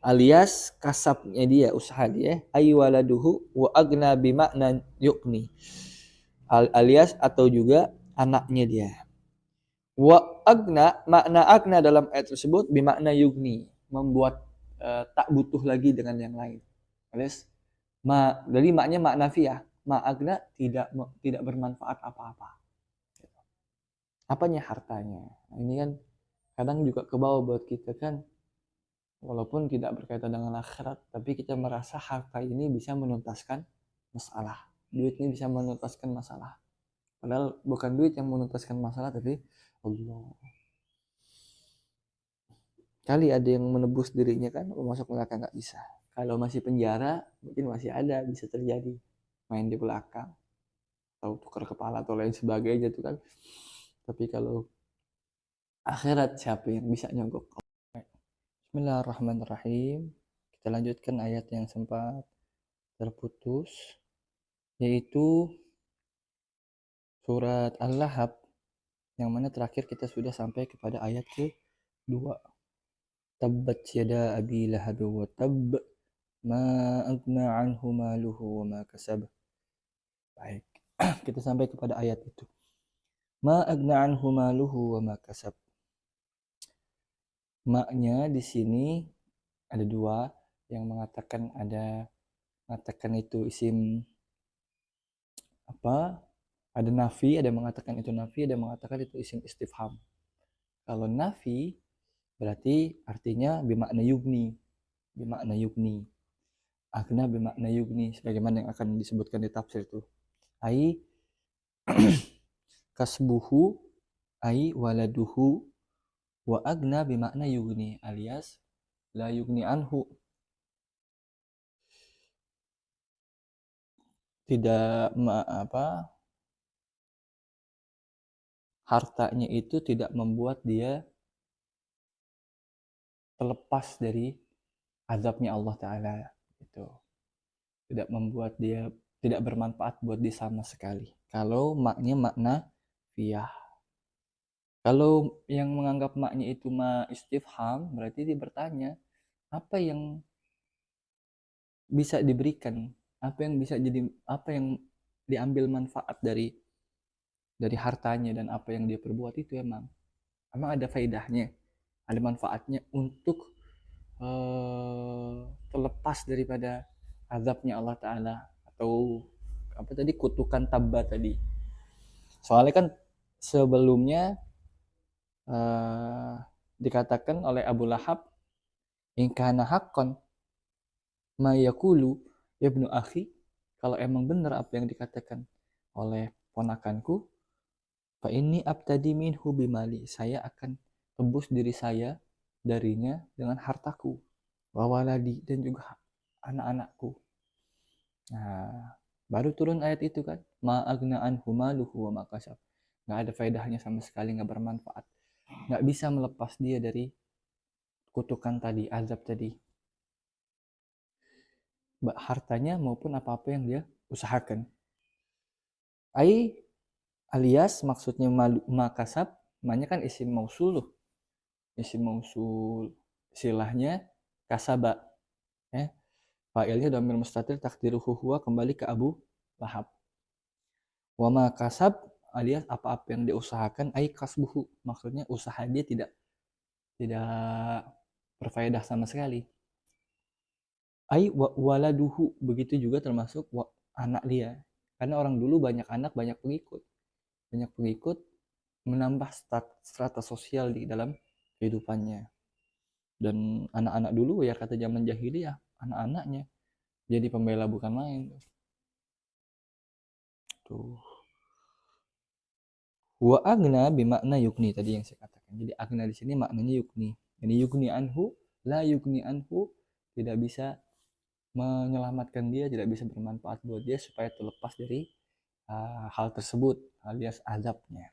alias kasabnya dia, usaha dia, ay waladuhu wa agna bimakna yukni, alias atau juga anaknya dia. Wa agna, makna agna dalam ayat tersebut bimakna yugni, membuat tak butuh lagi dengan yang lain. Alias jadi maknya makna fiyah, ma agna tidak bermanfaat apa-apa. Apanya? Hartanya. Ini kan kadang juga kebawa buat kita kan, walaupun tidak berkaitan dengan akhirat, tapi kita merasa harta ini bisa menuntaskan masalah. Duit ini bisa menuntaskan masalah. Padahal bukan duit yang menuntaskan masalah, tapi Allah. Kali ada yang menebus dirinya kan, masuk neraka nggak bisa. Kalau masih penjara, mungkin masih ada, bisa terjadi. Main di belakang, atau tukar kepala, atau lain sebagainya tuh kan. Tapi kalau akhirat, siapa yang bisa nyogok? Bismillahirrahmanirrahim. Kita lanjutkan ayat yang sempat terputus, yaitu surat Al-Lahab, yang mana terakhir kita sudah sampai kepada ayat ke-2. Tabbat yada abi lahab wa tabb ma agna anhu maluhu wa ma kasab. Baik, kita sampai kepada ayat itu. Ma agna anhu maluhu wa ma kasab. Maknya di sini ada dua, yang mengatakan itu isim apa? Ada nafi, ada yang mengatakan itu nafi, ada yang mengatakan itu isim istifham. Kalau nafi berarti artinya bimakna yugni, agna bimakna yugni, sebagaimana yang akan disebutkan di tafsir itu. Ai kasbuhu ai waladuhu wa agna bimakna yugni, alias la yugni anhu, tidak hartanya itu tidak membuat dia terlepas dari azabnya Allah Ta'ala. Itu tidak membuat dia tidak bermanfaat buat dia sama sekali. Kalau makna fiyah. Kalau yang menganggap maknya itu ma istifham, berarti dia bertanya, apa yang bisa diberikan, apa yang diambil manfaat dari hartanya, dan apa yang dia perbuat itu emang ada faedahnya, ada manfaatnya untuk terlepas daripada azabnya Allah Ta'ala, atau kutukan tabba tadi. Soalnya kan sebelumnya dikatakan oleh Abu Lahab, in kana haqqan ma yaqulu ibnu akhi, kalau emang benar apa yang dikatakan oleh ponakanku, fa inni abtadi minhu bimali, saya akan tebus diri saya darinya dengan hartaku, wa waladi, dan juga anak-anakku. Nah, baru turun ayat itu kan, ma agna anhu maluhu wa ma kasab. Nggak ada faedahnya sama sekali, nggak bermanfaat, nggak bisa melepas dia dari kutukan tadi, azab tadi, hartanya maupun apa-apa yang dia usahakan. Ai alias maksudnya makasab, maknya kan isim mausul, istilahnya kasaba, ya. Fa'ilnya dhamir mustatir takdiruhu huwa, kembali ke Abu Lahab. Wa ma kasab alias apa-apa yang diusahakan, ai kasbuhu, maksudnya usaha dia tidak berfaedah sama sekali. Ai waladuhu, begitu juga termasuk anak dia, karena orang dulu banyak anak, banyak pengikut menambah strata sosial di dalam kehidupannya. Dan anak-anak dulu, ya kata zaman jahiliyah, anak-anaknya jadi pembela bukan main tuh. Wa agna bimakna yukni, tadi yang saya katakan. Jadi agna di sini maknanya yukni. Jadi yukni anhu, la yukni anhu, tidak bisa menyelamatkan dia, tidak bisa bermanfaat buat dia supaya terlepas dari hal tersebut, alias azabnya.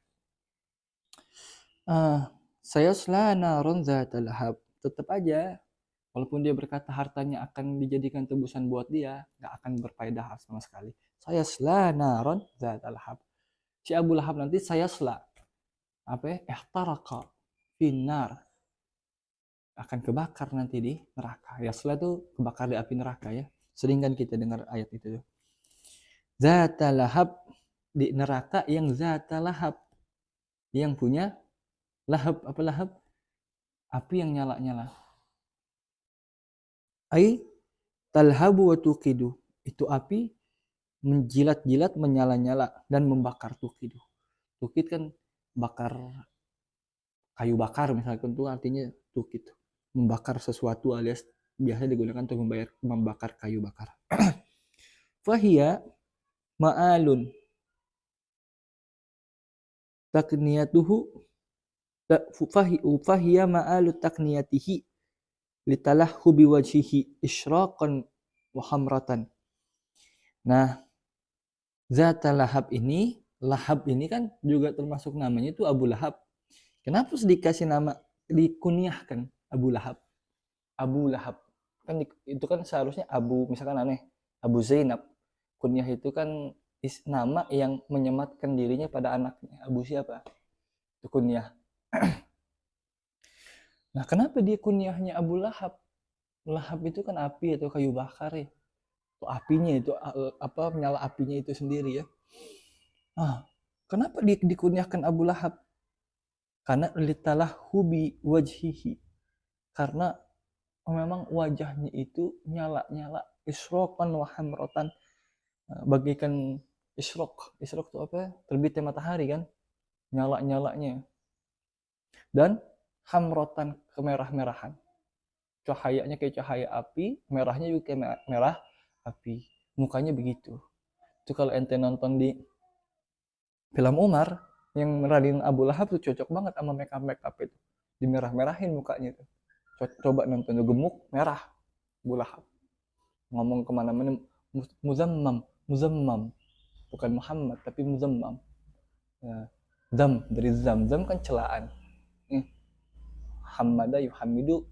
Saya selana ronza talhab, tetap aja Walaupun dia berkata hartanya akan dijadikan tebusan buat dia, nggak akan berfaedah sama sekali. Saya sela naron zatal lahab. Si Abu Lahab nanti saya sela apa ya? Ihtaraka finnar, akan kebakar nanti di neraka. Ya sela itu kebakar di api neraka ya. Sering kan kita dengar ayat itu. Zatal lahab, di neraka yang zatal lahab, yang punya lahab, apa lahab? Api yang nyala-nyala. Ai talhabu wa tuqidu. Itu api menjilat-jilat, menyala-nyala dan membakar tukidu. Tukid kan bakar kayu bakar misalkan, itu artinya tukid, membakar sesuatu, alias biasa digunakan untuk membakar kayu bakar. Fahia ma'alun takniyatuhu, fahia ma'alu takniyatihi litalahu biwajhihi isyraqan wa hamratan. Nah, Zata Lahab ini kan juga termasuk namanya itu Abu Lahab. Kenapa dikasih nama, dikunyahkan Abu Lahab? Abu Lahab. Kan itu kan seharusnya Abu, misalkan aneh, Abu Zainab. Kunyah itu kan nama yang menyematkan dirinya pada anaknya. Abu siapa? Itu kunyah. Nah, kenapa dia kunyahnya Abu Lahab? Lahab itu kan api atau kayu bakar ya. Itu apinya itu apa, menyala apinya itu sendiri ya. Ah, kenapa dia dikunyahkan Abu Lahab? Karena litalah hubi wajhihi, karena memang wajahnya itu nyala-nyala, isrokan wa hamrotan, bagaikan isrok itu apa, terbitnya matahari kan, nyala-nyalanya, dan hamrotan, kemerah-merahan, cahayanya kayak cahaya api, merahnya juga kayak merah api, mukanya begitu. Itu kalau ente nonton di film Umar yang meranin Abu Lahab tuh cocok banget sama make up itu, dimerah-merahin mukanya tuh. Coba nonton, gemuk merah Abu Lahab, ngomong kemana-mana muzammam, bukan Muhammad tapi muzammam. Ya, zam dari zam kan celaan. Hamada yuhamidu,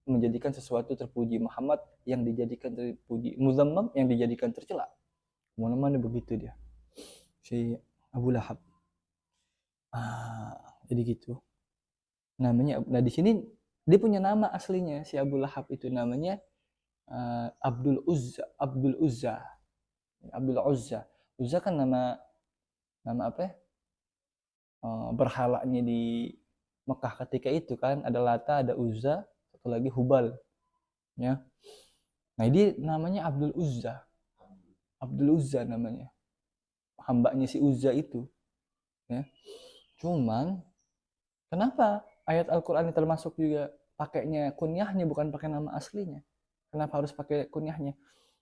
menjadikan sesuatu terpuji. Muhammad yang dijadikan terpuji, muzammam yang dijadikan tercela. Kemana-mana begitu dia, si Abu Lahab. Jadi gitu namanya. Nah di sini dia punya nama aslinya, si Abu Lahab itu namanya Abdul Uzza. Abdul Uzza. Uzza kan nama apa ya? Berhalanya di Mekah ketika itu kan, ada Lata, ada Uzza, satu lagi Hubal ya. Nah ini namanya Abdul Uzza. Abdul Uzza namanya, hambanya si Uzza itu ya. Cuman kenapa ayat Al-Qur'an ini termasuk juga pakainya kunyahnya, bukan pakai nama aslinya? Kenapa harus pakai kunyahnya?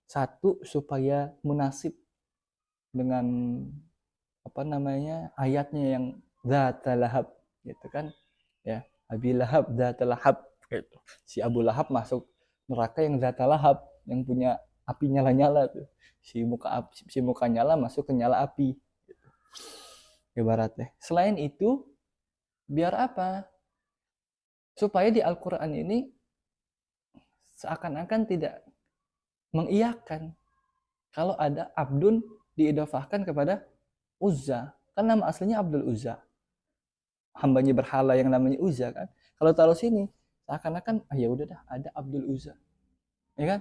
Satu, supaya munasib dengan apa namanya, ayatnya yang Zata Lahab gitu kan ya. Abi Lahab Zata Lahab gitu. Si Abu Lahab masuk neraka yang Zata Lahab, yang punya api nyala-nyala tuh. Si muka nyala masuk ke nyala api gitu. Ibaratnya. Selain itu, biar apa? Supaya di Al-Qur'an ini seakan-akan tidak mengiyakan kalau ada abdun diidofahkan kepada Uzza. Kan nama aslinya Abdul Uzza, hambanya berhala yang namanya Uzza kan. Kalau taruh sini seakan-akan ya udah dah ada Abdul Uzza, ya kan?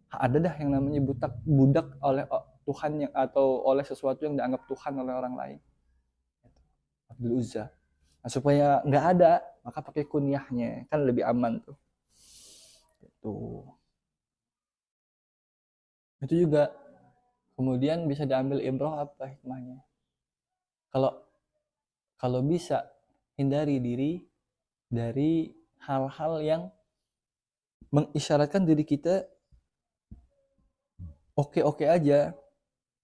Ada dah yang namanya budak oleh Tuhan yang, atau oleh sesuatu yang dianggap Tuhan oleh orang lain, Abdul Uzza. Nah, supaya nggak ada, maka pakai kunyahnya kan lebih aman tuh. Itu juga kemudian bisa diambil ibrah apa hikmahnya. Kalau bisa hindari diri dari hal-hal yang mengisyaratkan diri kita oke-oke aja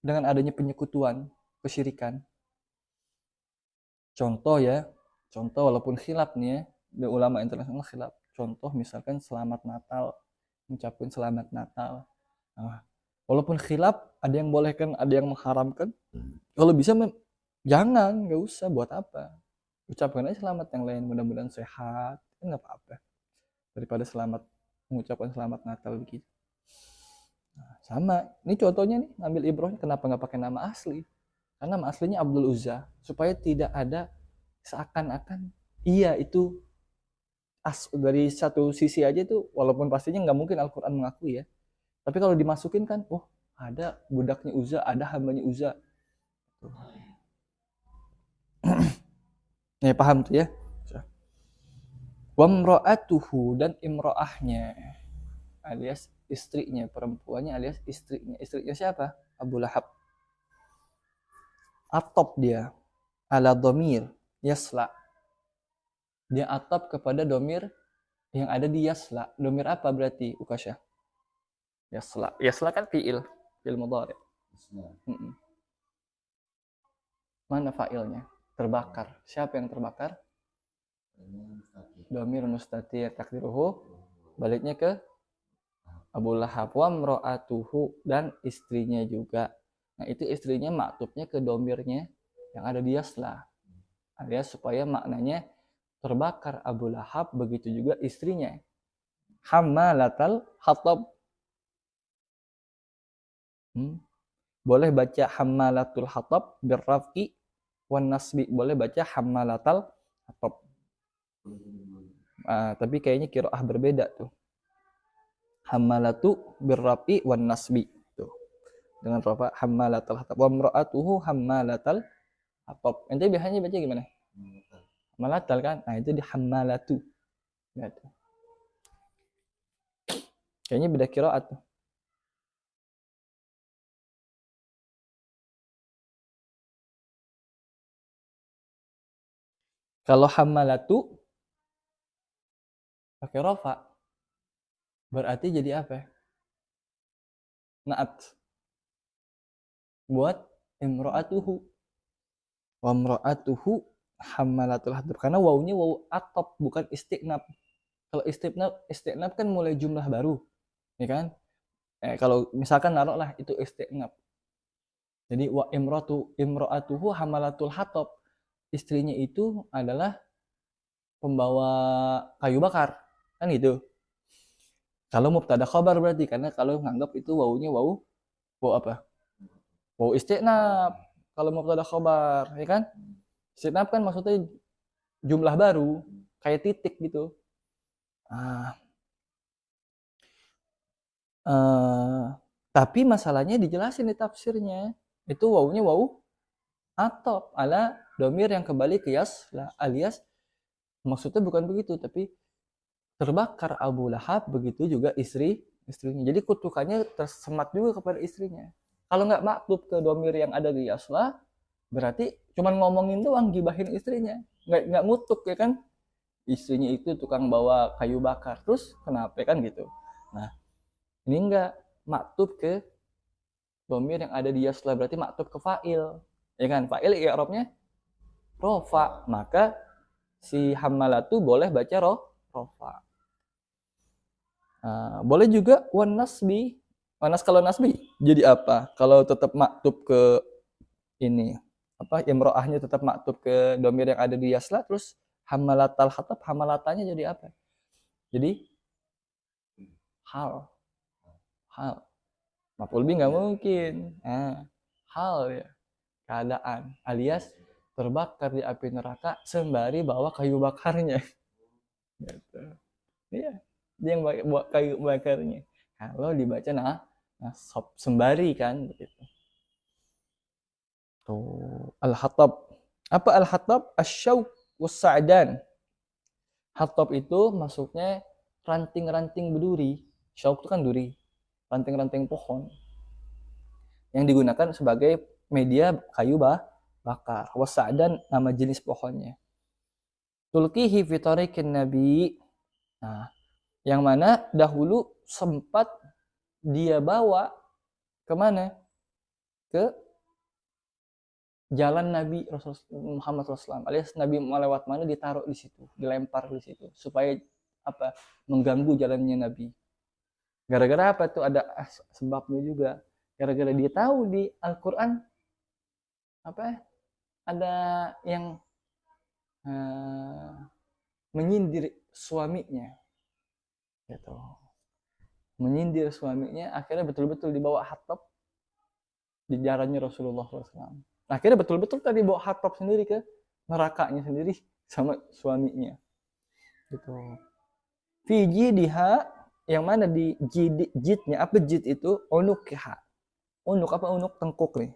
dengan adanya penyekutuan, kesyirikan. Contoh walaupun khilaf nih ya, ulama internasional khilaf. Contoh misalkan selamat Natal, mengucapkan selamat Natal. Nah, walaupun khilaf, ada yang bolehkan, ada yang mengharamkan. Kalau bisa jangan, nggak usah, buat apa? Ucapkan aja selamat yang lain, mudah-mudahan sehat, nggak apa-apa. Daripada selamat mengucapkan selamat Natal begitu. Nah, sama, ini contohnya nih ngambil ibrohnya kenapa nggak pakai nama asli? Karena nama aslinya Abdul Uzza, supaya tidak ada seakan-akan iya itu dari satu sisi aja tuh, walaupun pastinya nggak mungkin Al-Quran mengakui ya, tapi kalau dimasukin kan, oh ada budaknya Uzza, ada hambanya Uzza. Ya paham tuh ya. Wamro'atuhu, dan imro'ahnya alias istrinya, perempuannya alias istrinya. Istrinya siapa? Abu Lahab. Atop dia ala domir yasla. Dia atop kepada domir yang ada di yasla. Domir apa berarti Ukasha? Yasla. Yasla kan fi'il mudhari. Mana fa'ilnya? Terbakar. Siapa yang terbakar? Domir mustatir takdiruhu. Baliknya ke Abu Lahab. Wa mro'atuhu, dan istrinya juga. Nah itu istrinya maktubnya ke domirnya yang ada di yasla. Alias supaya maknanya terbakar Abu Lahab, begitu juga istrinya. Hammalatal hatab. Boleh baca hammalatul hatab birraf'i wan nasbi. Boleh baca hammalatal hatab. Tapi kayaknya qiraah berbeda tuh. Hammalatu birraf'i wan nasbi. Tuh. Dengan rafa hammalatal hatab. Wa imra'atuhu hammalatal hatab. Ente biasanya baca gimana? Hammalatal kan? Nah itu di hammalatu. Gitu. Kayaknya beda qiraat tuh. Kalau hammalatu pakai rafa, berarti jadi apa? Naat. Buat imra'atuhu. Wa imra'atuhu hammalatul hatab. Karena wawunya wawu atop, bukan istiqnab. Kalau istiqnab kan mulai jumlah baru, ya kan? Kalau misalkan naruh lah itu istiqnab. Jadi wa imra'atuhu hammalatul hatab. Istrinya itu adalah pembawa kayu bakar, kan gitu. Kalau mubtada khabar berarti, karena kalau nganggap itu wawunya wawu apa? Wawu istiqnab. Kalau mubtada khabar, ya kan? Istiqnab kan maksudnya jumlah baru, kayak titik gitu. Tapi masalahnya dijelasin di tafsirnya. Itu wawunya wawu atop ala domir yang kembali ke yasla, alias maksudnya bukan begitu, tapi terbakar Abu Lahab, begitu juga istrinya. Jadi kutukannya tersemat juga kepada istrinya. Kalau nggak maktub ke domir yang ada di yasla, berarti cuman ngomongin doang, gibahin istrinya, nggak ngutuk ya kan. Istrinya itu tukang bawa kayu bakar, terus kenapa kan gitu. Nah ini enggak maktub ke domir yang ada di yasla, berarti maktub ke fa'il, ya kan? Fa'il i'rabnya rofa, maka si hammalatu boleh baca rofa. Boleh juga wan nasbi. Kalau nasbi jadi apa? Kalau tetap maktub ke ini apa, imro'ahnya tetap maktub ke domir yang ada di yasla, terus hammalatal hatab, hammalatanya jadi apa? Jadi hal maf'ul bih nggak mungkin. Hal ya, keadaan, alias terbakar di api neraka sembari bawa kayu bakarnya. Gitu. Iya, dia yang bawa kayu bakarnya. Kalau dibaca sembari kan begitu. Tuh, al-hatab. Apa al-hatab? Asy-syauq was-sa'dan. Hatab itu maksudnya ranting-ranting berduri. Syauq itu kan duri. Ranting-ranting pohon yang digunakan sebagai media kayu bakar. Was-sa'dan nama jenis pohonnya. Tulqihi fi tariqin nabi. Nah, yang mana dahulu sempat dia bawa kemana? Ke jalan Nabi Muhammad SAW, alias Nabi melewat mana ditaruh di situ, dilempar di situ, supaya apa? Mengganggu jalannya Nabi. Gara-gara apa tuh? Ada sebabnya juga. Gara-gara dia tahu di Al-Quran apa? Ada yang menyindir suaminya, gitu. menyindir suaminya, akhirnya betul-betul dibawa Hattab di jalannya Rasulullah SAW. Akhirnya betul-betul tadi bawa Hattab sendiri ke nerakanya sendiri sama suaminya. Gitu. Fi jidiha, yang mana di jidnya, apa jid itu? Unukha. Unuk apa unuk? Tengkuk nih.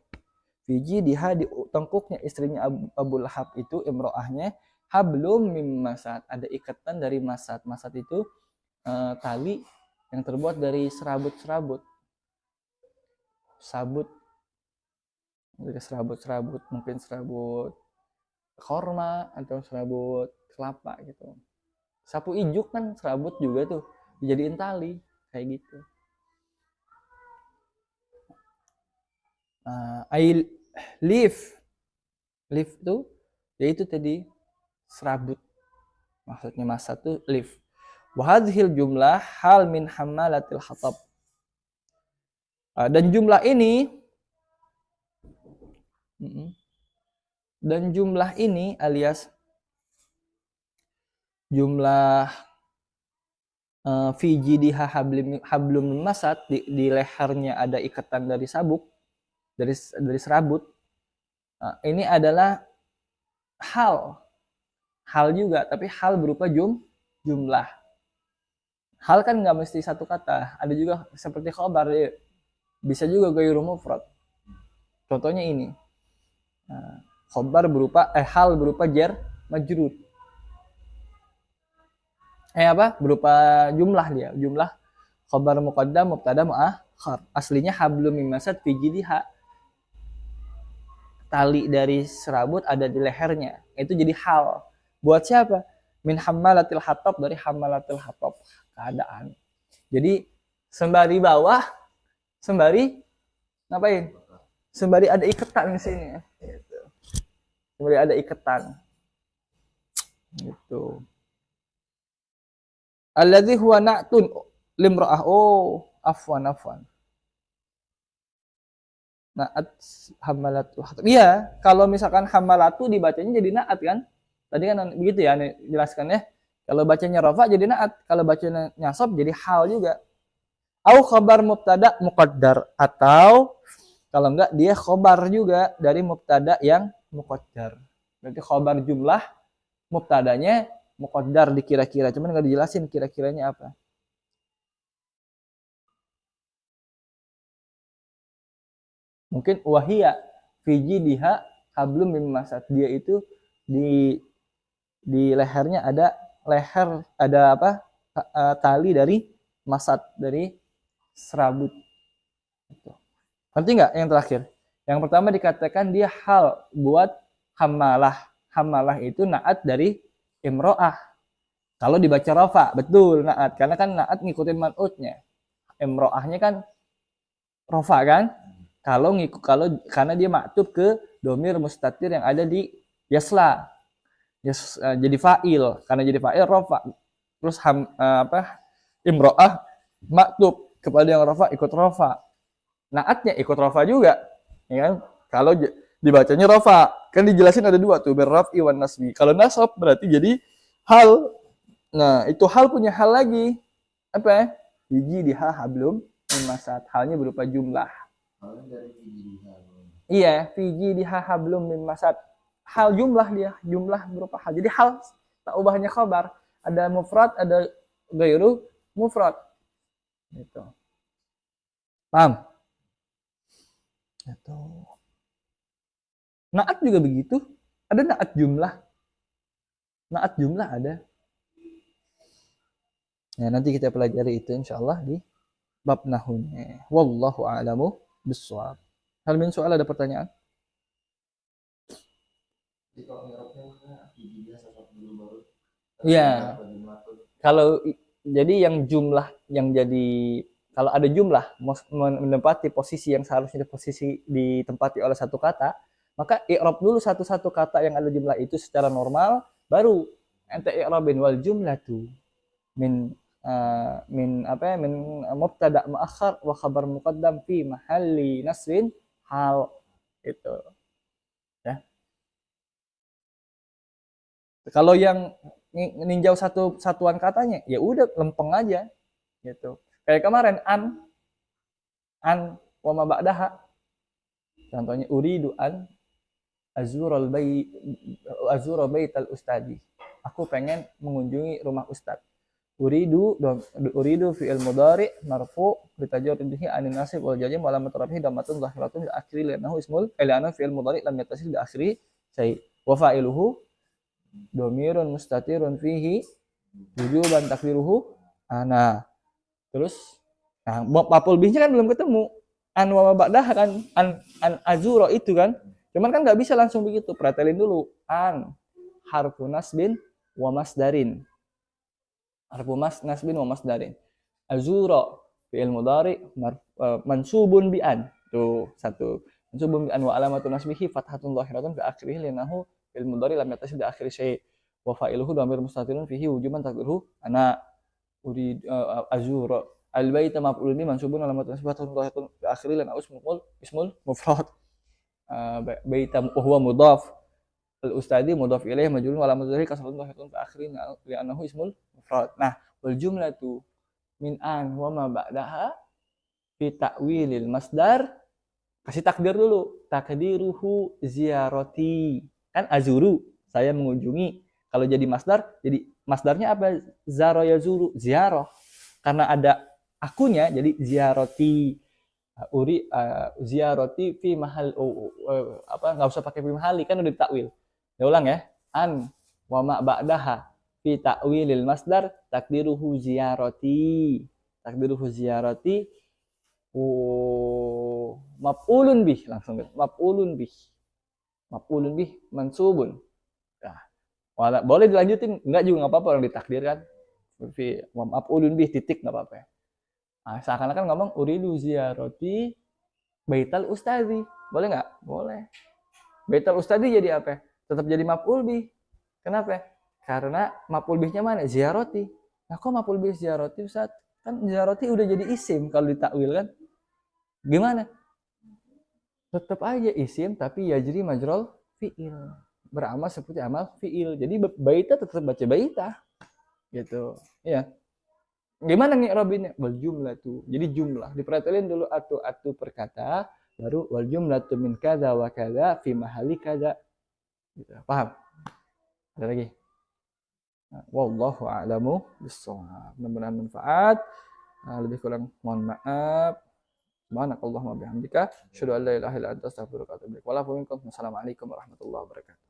Fi jidiha, di tengkuknya istrinya Abu Lahab itu, imro'ahnya, hablum mim masad, ada ikatan dari masad. Masad itu tali yang terbuat dari serabut-serabut. Sabut, dari serabut-serabut, mungkin serabut korma atau serabut kelapa gitu. Sapu ijuk kan serabut juga tuh, dijadiin tali kayak gitu. I leaf tuh yaitu tadi serabut, maksudnya masa tuh leaf. Wahadhil jumlah hal min hammalatil hatab. Dan jumlah ini alias jumlah fi jidiha hablum masad, di lehernya ada ikatan dari sabuk, dari serabut. Ini adalah hal juga, tapi hal berupa jumlah. Hal kan nggak mesti satu kata, ada juga seperti khobar, bisa juga ghairu mufrad. Contohnya ini, khobar berupa hal berupa jar majrur. Berupa jumlah, dia jumlah khobar muqaddam mubtada muakhar. Aslinya hablum mim masad fi jidiha, tali dari serabut ada di lehernya, itu jadi hal. Buat siapa? Min hammalatil hatab, dari hammalatil hatab, keadaan. Jadi sembari bawah, sembari ngapain? Sembari ada ikatan di sini. Gitu. Sembari ada ikatan. Gitu. Alladzi huwa na'tun limra'ah. Oh, afwan. Na'at hammalatul hatab. Iya, kalau misalkan hammalatu dibacanya jadi na'at kan? Tadi kan begitu ya, jelaskan ya. Kalau bacanya rafa jadi na'at, kalau bacanya nyasab jadi hal juga. Au khabar mubtada muqaddar, atau kalau enggak dia khobar juga dari mubtada yang muqaddar. Berarti khobar jumlah, mubtadanya muqaddar dikira-kira, cuman enggak dijelasin kira-kiranya apa. Mungkin wahia fi jidiha hablum mim masad, dia itu di lehernya ada tali dari masad, dari serabut. Ngerti nggak yang terakhir? Yang pertama dikatakan dia hal buat hamalah. Hamalah itu naat dari imro'ah. Kalau dibaca rafa, betul naat. Karena kan naat ngikutin man'utnya. Imro'ahnya kan rafa kan? Karena dia maktub ke domir mustatir yang ada di yasla. Jadi fa'il. Karena jadi fa'il rafa. Terus imro'ah maktub kepada yang rafa, ikut rafa. Naatnya ikut rafa juga, ya kan? Kalau dibacanya rafa, kan dijelasin ada dua tuh, berraf'i wan nasbi. Kalau nasab berarti jadi hal. Nah, itu hal punya hal lagi. Apa? Biji diha hablum mimasat. Halnya berupa jumlah. Iya, biji diha hablum mimasat. Hal jumlah dia, jumlah berupa hal. Jadi hal tak ubahnya khabar. Ada mufrad, ada ghairu mufrad. Gitu. Paham? Atau naat juga begitu, ada naat jumlah ada. Ya, nanti kita pelajari itu insyaallah di bab nahwnya. Wallahu a'lamu bissawab. Hal min soal, ada pertanyaan? Iya. Kalau jadi yang jumlah yang jadi, kalau ada jumlah menempati posisi yang seharusnya ditempati oleh satu kata, maka i'rab dulu satu-satu kata yang ada jumlah itu secara normal, baru ente i'rabin wal jumlatu min mubtada muakhar wa khabar muqaddam fi mahalli nasrin hal, itu ya. Kalau yang ninjau satuan katanya, ya udah lempeng aja gitu. Kayak kemarin an wa ma ba'daha. Contohnya uridu an azura baital ustadi. Aku pengen mengunjungi rumah ustad. Uridu fi'il mudhari marfu bitajarrud bihi anin nasib wal jazm wa alamat rafihi dhammatun zahiratun bi akhiri li'annahu ismul li'annahu fi'il mudhari lam yattasil bi akhiri syai' wa fa'iluhu dhamirun mustatirun fihi wujuban takdiruhu ana. Terus nah maf'ul bihnya kan belum ketemu. An wa ba'dah kan an azura itu kan. Cuman kan nggak bisa langsung begitu. Pretelin dulu. An harfu nasbin wa masdarin. Harfu nasbin wa masdarin. Azura fi'il mudhari mansubun bi an. Tuh satu. Mansubun bi an wa alamatu nasbihi fathatun zahiratun fi akhirih linahu fi'il mudhari lam yattasil bi akhiri syai'. Wa fa'iluhu dhamir mustatirun fihi wujuban takdiruhu ana urid azura. Al-baita maf'ulun bihi mansubun alamatun nasbihatun zahiratun fi akhirih linahu ismul mufrad. Baita huwa mudhaf. Al-ustadi mudhaf ilaih majrurun wa alamatun dzahiri kasratun zahiratun fi akhirih li'annahu ismul mufrad. Nah, wal jumlatu min an wa ma ba'daha fi ta'wilil masdar. Kasih takdir dulu. Takdiruhu ziyarati. Kan azuru, saya mengunjungi. Kalau jadi masdar, jadi masdarnya apa? Zara yazuru, ziarah. Karena ada akunya, jadi ziyarati. Ziyarati fi mahal apa enggak usah pakai fi mahali kan udah ditakwil. Ya ulang ya. An wa ma ba'daha fi ta'wilil masdar takdiruhu ziyarati. Takdiruhu ziyarati maf'ulun bih langsung gitu. Maf'ulun bih mansubun. Nah, boleh dilanjutin enggak juga enggak apa-apa orang ditakdirkan. Fi maf'ulun bih titik enggak apa-apa. Nah, seakan-akan ngomong uridu ziyarati baital ustadi. Boleh nggak? Boleh. Baital ustadi jadi apa? Tetap jadi maf'ul bih. Kenapa? Karena maf'ul bihnya mana? Ziyarati. Nah, kok maf'ul bih ziyarati Ustaz? Kan ziyarati udah jadi isim kalau ditakwil kan? Gimana? Tetap aja isim tapi yajri majrul fi'il. Beramal seperti amal fi'il. Jadi baita tetap baca baita. Gitu. Iya. Gimana nih Robinnya? Wal jumlatu. Jadi jumlah. Diperhatiin dulu atu per kata. Baru wal jumlatu min kada wa kada fi mahali kada. Gitu. Paham? Ada lagi? Wallahu a'lamu bissawab. Mudah-mudahan manfaat. Lebih kurang mohon maaf. Subhanakallahumma bihamdika asyhadu an la ilaha illa anta astaghfiruka wa atubu ilaik. Wassalamualaikum warahmatullahi wabarakatuh.